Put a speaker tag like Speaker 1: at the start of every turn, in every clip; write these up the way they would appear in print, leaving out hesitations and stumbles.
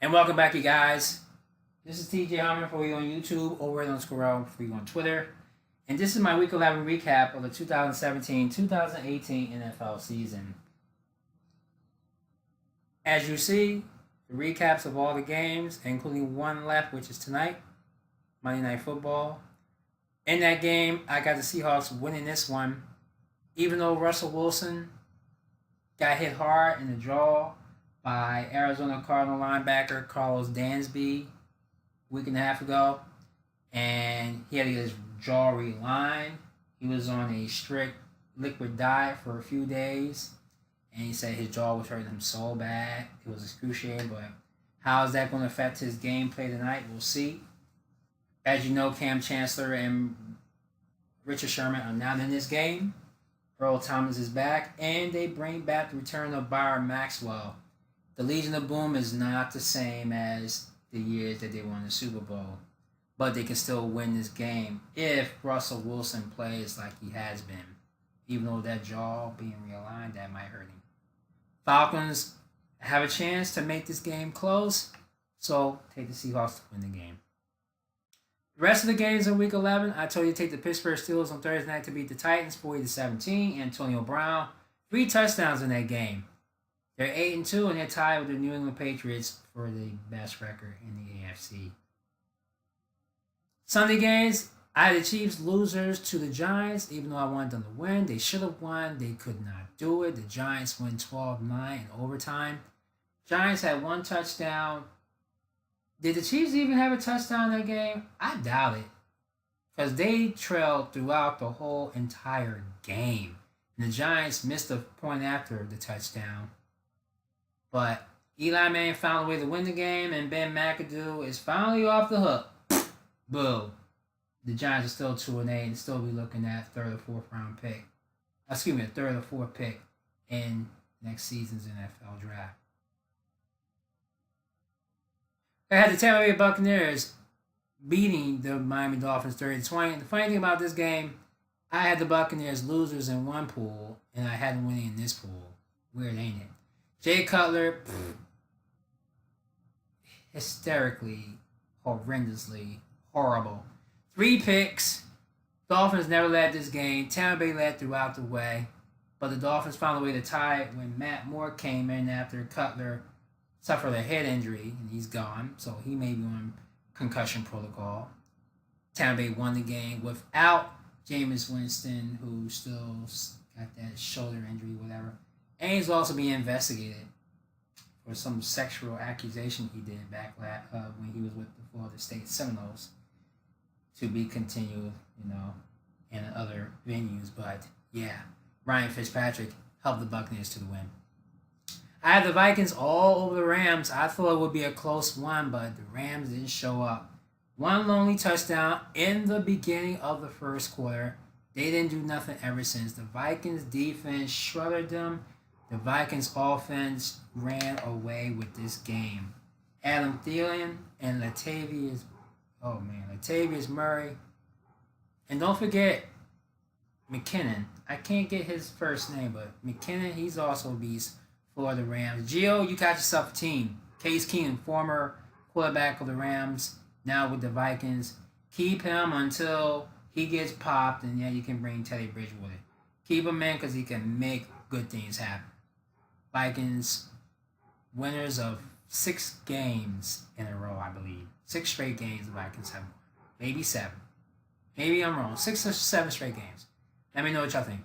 Speaker 1: And welcome back, you guys. This is TJ Harman for you on YouTube, over on Squirrel for you on Twitter. And this is my Week 11 recap of the 2017-2018 NFL season. As you see, the recaps of all the games, including one left, which is tonight, Monday Night Football. In that game, I got the Seahawks winning this one, even though Russell Wilson got hit hard in the jaw by Arizona Cardinal linebacker Carlos Dansby a week and a half ago, and he had to get his jaw realigned. He was on a strict liquid diet for a few days, and he said his jaw was hurting him so bad. It was excruciating, but how is that going to affect his gameplay tonight? We'll see. As you know, Cam Chancellor and Richard Sherman are not in this game. Earl Thomas is back, and they bring back the return of Byron Maxwell. The Legion of Boom is not the same as the years that they won the Super Bowl, but they can still win this game if Russell Wilson plays like he has been. Even though that jaw being realigned, that might hurt him. Falcons have a chance to make this game close, so take the Seahawks to win the game. The rest of the games in Week 11, I told you to take the Pittsburgh Steelers on Thursday night to beat the Titans 40-17. Antonio Brown, 3 touchdowns in that game. They're 8-2, and they're tied with the New England Patriots for the best record in the AFC. Sunday games, I had the Chiefs losers to the Giants, even though I wanted them to win. They should have won. They could not do it. The Giants win 12-9 in overtime. Giants had 1 touchdown. Did the Chiefs even have a touchdown in that game? I doubt it, because they trailed throughout the whole entire game. And the Giants missed a point after the touchdown. But Eli Manning found a way to win the game, and Ben McAdoo is finally off the hook. Boo. The Giants are still 2-8 and still be looking at third or fourth round pick. Excuse me, a third or fourth pick in next season's NFL draft. I had the Tampa Bay Buccaneers beating the Miami Dolphins 30-20. The funny thing about this game, I had the Buccaneers losers in one pool, and I had them winning in this pool. Weird, ain't it? Jay Cutler, hysterically, horrendously horrible. 3 picks. Dolphins never led this game. Tampa Bay led throughout the way, but the Dolphins found a way to tie it when Matt Moore came in after Cutler suffered a head injury, and he's gone, so he may be on concussion protocol. Tampa Bay won the game without Jameis Winston, who still got that shoulder injury, whatever. And he's also being investigated for some sexual accusation he did back when he was with the Florida State Seminoles, to be continued, in other venues. But yeah, Ryan Fitzpatrick helped the Buccaneers to the win. I had the Vikings all over the Rams. I thought it would be a close one, but the Rams didn't show up. 1 lonely touchdown in the beginning of the first quarter. They didn't do nothing ever since. The Vikings defense shredded them. The Vikings offense ran away with this game. Adam Thielen and Latavius Murray. And don't forget McKinnon. I can't get his first name, but McKinnon, he's also a beast for the Rams. Gio, you got yourself a team. Case Keenum, former quarterback of the Rams, now with the Vikings. Keep him until he gets popped, and yeah, you can bring Teddy Bridgewater. Keep him in because he can make good things happen. Vikings, winners of 6 games in a row, I believe. 6 straight games the Vikings have won. Maybe 7. Maybe I'm wrong. 6 or 7 straight games. Let me know what y'all think.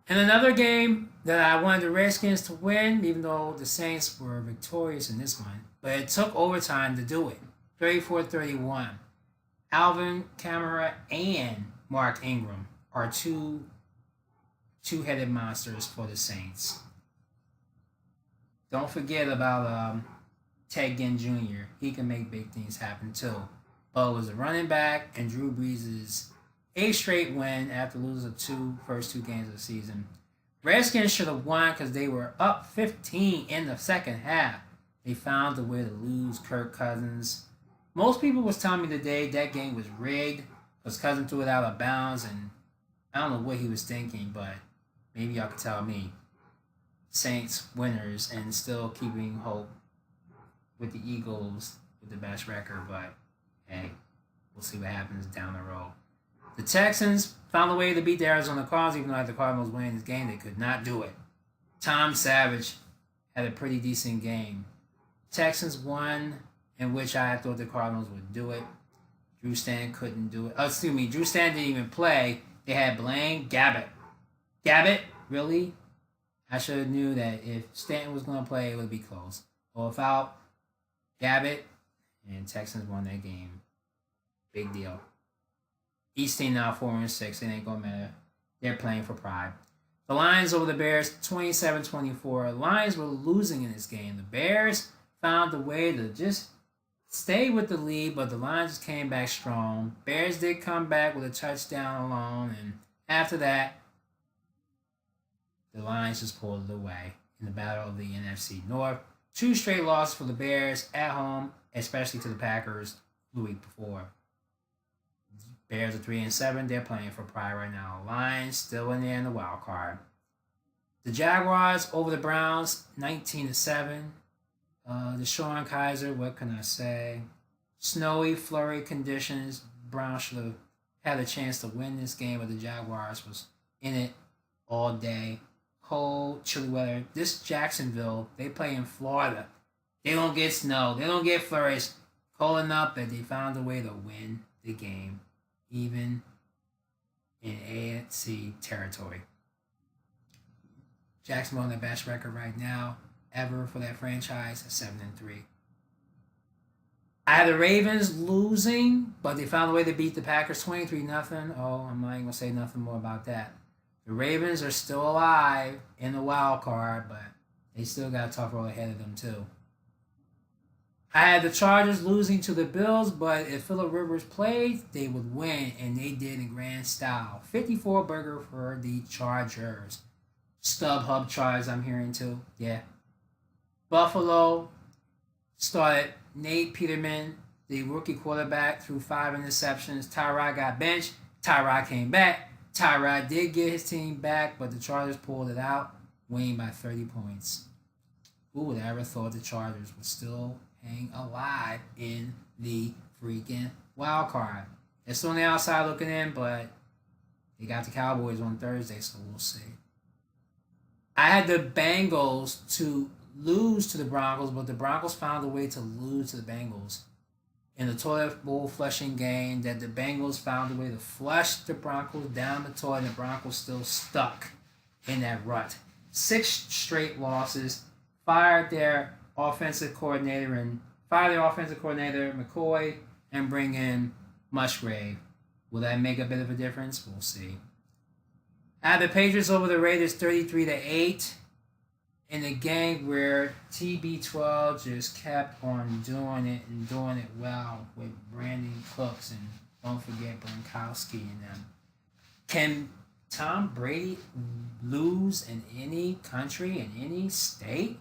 Speaker 1: In another game that I wanted the Redskins to win, even though the Saints were victorious in this one, but it took overtime to do it. 34-31. Alvin Kamara and Mark Ingram are two-headed monsters for the Saints. Don't forget about Ted Ginn Jr. He can make big things happen too. But it was a running back and Drew Brees' 8th straight win after losing the first two games of the season. Redskins should have won because they were up 15 in the second half. They found a way to lose Kirk Cousins. Most people was telling me today that game was rigged because Cousins threw it out of bounds, and I don't know what he was thinking, but maybe y'all could tell me. Saints winners and still keeping hope with the Eagles with the best record, but hey, we'll see what happens down the road. The Texans found a way to beat the Arizona Cardinals, even though the Cardinals winning this game, they could not do it. Tom Savage had a pretty decent game. Texans won, in which I thought the Cardinals would do it. Drew Stanton couldn't do it. Drew Stanton didn't even play. They had Blaine Gabbert. Gabbert? Really? I should have knew that if Stanton was going to play, it would be close. Or without Gabbert, and Texans won that game. Big deal. Each team now 4-6. It ain't going to matter. They're playing for pride. The Lions over the Bears, 27-24. Lions were losing in this game. The Bears found a way to just stay with the lead, but the Lions just came back strong. Bears did come back with a touchdown alone, and after that, the Lions just pulled it away in the battle of the NFC North. 2 straight losses for the Bears at home, especially to the Packers the week before. Bears are 3-7. They're playing for pride right now. Lions still in there in the wild card. The Jaguars over the Browns, 19-7. Deshaun Kaiser, what can I say? Snowy, flurry conditions. Browns should have had a chance to win this game, but the Jaguars was in it all day. Cold, chilly weather. This Jacksonville, they play in Florida. They don't get snow. They don't get flurries. Cold enough that they found a way to win the game, even in AFC territory. Jacksonville on the best record right now ever for that franchise at 7-3. I had the Ravens losing, but they found a way to beat the Packers 23-0. Oh, I'm not even going to say nothing more about that. The Ravens are still alive in the wild card, but they still got a tough road ahead of them too. I had the Chargers losing to the Bills, but if Phillip Rivers played, they would win, and they did in grand style. 54 burger for the Chargers. StubHub Chargers, I'm hearing too. Yeah. Buffalo started Nate Peterman, the rookie quarterback, threw 5 interceptions. Tyrod got benched. Tyrod came back. Tyrod did get his team back, but the Chargers pulled it out, winning by 30 points. Who would have ever thought the Chargers would still hang alive in the freaking wild card? They're still on the outside looking in, but they got the Cowboys on Thursday, so we'll see. I had the Bengals to lose to the Broncos, but the Broncos found a way to lose to the Bengals in the toilet bowl flushing game that the Bengals found a way to flush the Broncos down the toilet, and the Broncos still stuck in that rut. 6 straight losses. Fired their offensive coordinator McCoy and bring in Musgrave. Will that make a bit of a difference? We'll see. I had the Patriots over the Raiders 33-8 in a game where TB12 just kept on doing it and doing it well with Brandon Cooks and don't forget Gronkowski and them. Can Tom Brady lose in any country, in any state?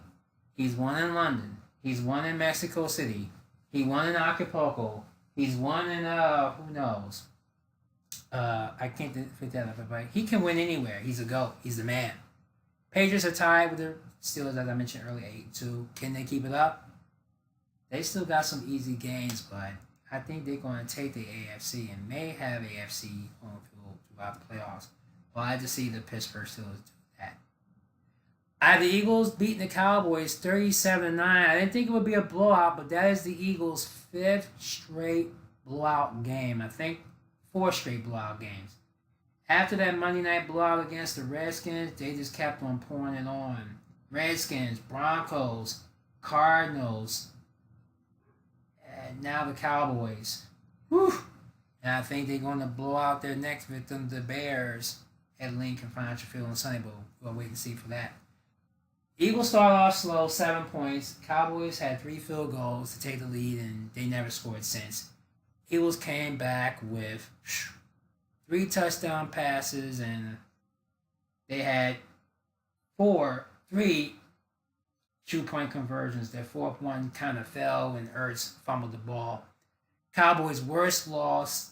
Speaker 1: He's won in London. He's won in Mexico City. He won in Acapulco. He's won in, who knows? I can't fit that up, but he can win anywhere. He's a GOAT. He's the man. Patriots are tied with the Steelers, as I mentioned earlier, 8-2. Can they keep it up? They still got some easy games, but I think they're going to take the AFC and may have AFC home field throughout the playoffs. Well, I just see the Pittsburgh Steelers do that. I had the Eagles beating the Cowboys 37-9. I didn't think it would be a blowout, but that is the Eagles' 5th straight blowout game. I think 4 straight blowout games. After that Monday night blowout against the Redskins, they just kept on pouring it on. Redskins, Broncos, Cardinals, and now the Cowboys. Whew. And I think they're going to blow out their next victim, the Bears, at Lincoln Financial Field on Sunday, but we'll wait and see for that. Eagles started off slow, 7 points. Cowboys had 3 field goals to take the lead, and they never scored since. Eagles came back with 3 touchdown passes, and they had 3 2-point conversions. Their 4th one kind of fell when Ertz fumbled the ball. Cowboys' worst loss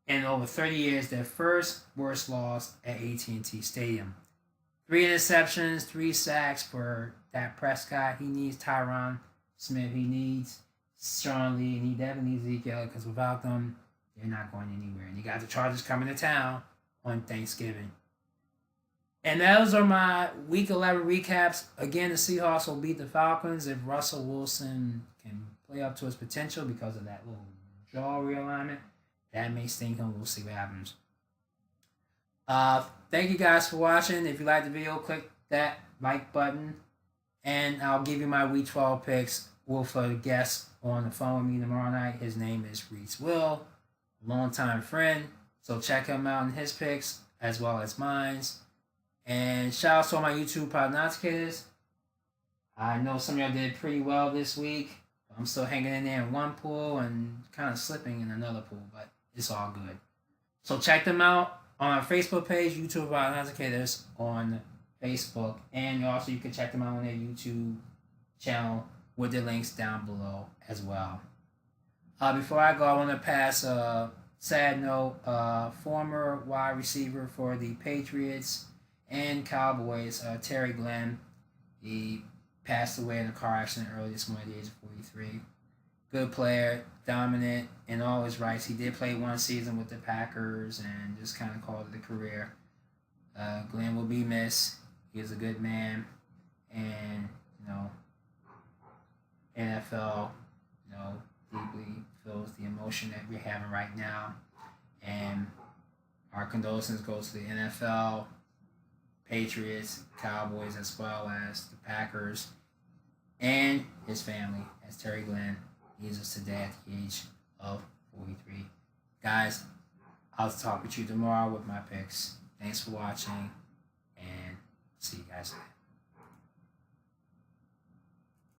Speaker 1: in over 30 years, their first worst loss at AT&T Stadium. 3 interceptions, 3 sacks for Dak Prescott. He needs Tyron Smith he needs strongly, and he definitely needs Ezekiel because without them, they're not going anywhere. And you got the Chargers coming to town on Thanksgiving. And those are my Week 11 recaps. Again, the Seahawks will beat the Falcons if Russell Wilson can play up to his potential because of that little jaw realignment. That may sting him. We'll see what happens. Thank you guys for watching. If you like the video, click that like button. And I'll give you my Week 12 picks with a guest on the phone with me tomorrow night. His name is Reese Will, longtime friend. So check him out in his picks as well as mine. And shout out to all my YouTube prognosticators. I know some of y'all did pretty well this week. I'm still hanging in there in one pool and kind of slipping in another pool, but it's all good. So check them out on our Facebook page, YouTube Prognosticators on Facebook. And also you can check them out on their YouTube channel with the links down below as well. Before I go, I want to pass a sad note. Former wide receiver for the Patriots and Cowboys, Terry Glenn. He passed away in a car accident early this morning at the age of 43. Good player, dominant in all his rights. He did play one season with the Packers and just kind of called it a career. Glenn will be missed. He is a good man. And, NFL, deeply feels the emotion that we're having right now. And our condolences go to the NFL, Patriots, Cowboys, as well as the Packers, and his family, as Terry Glenn leaves us today at the age of 43. Guys, I'll talk with you tomorrow with my picks. Thanks for watching, and see you guys later.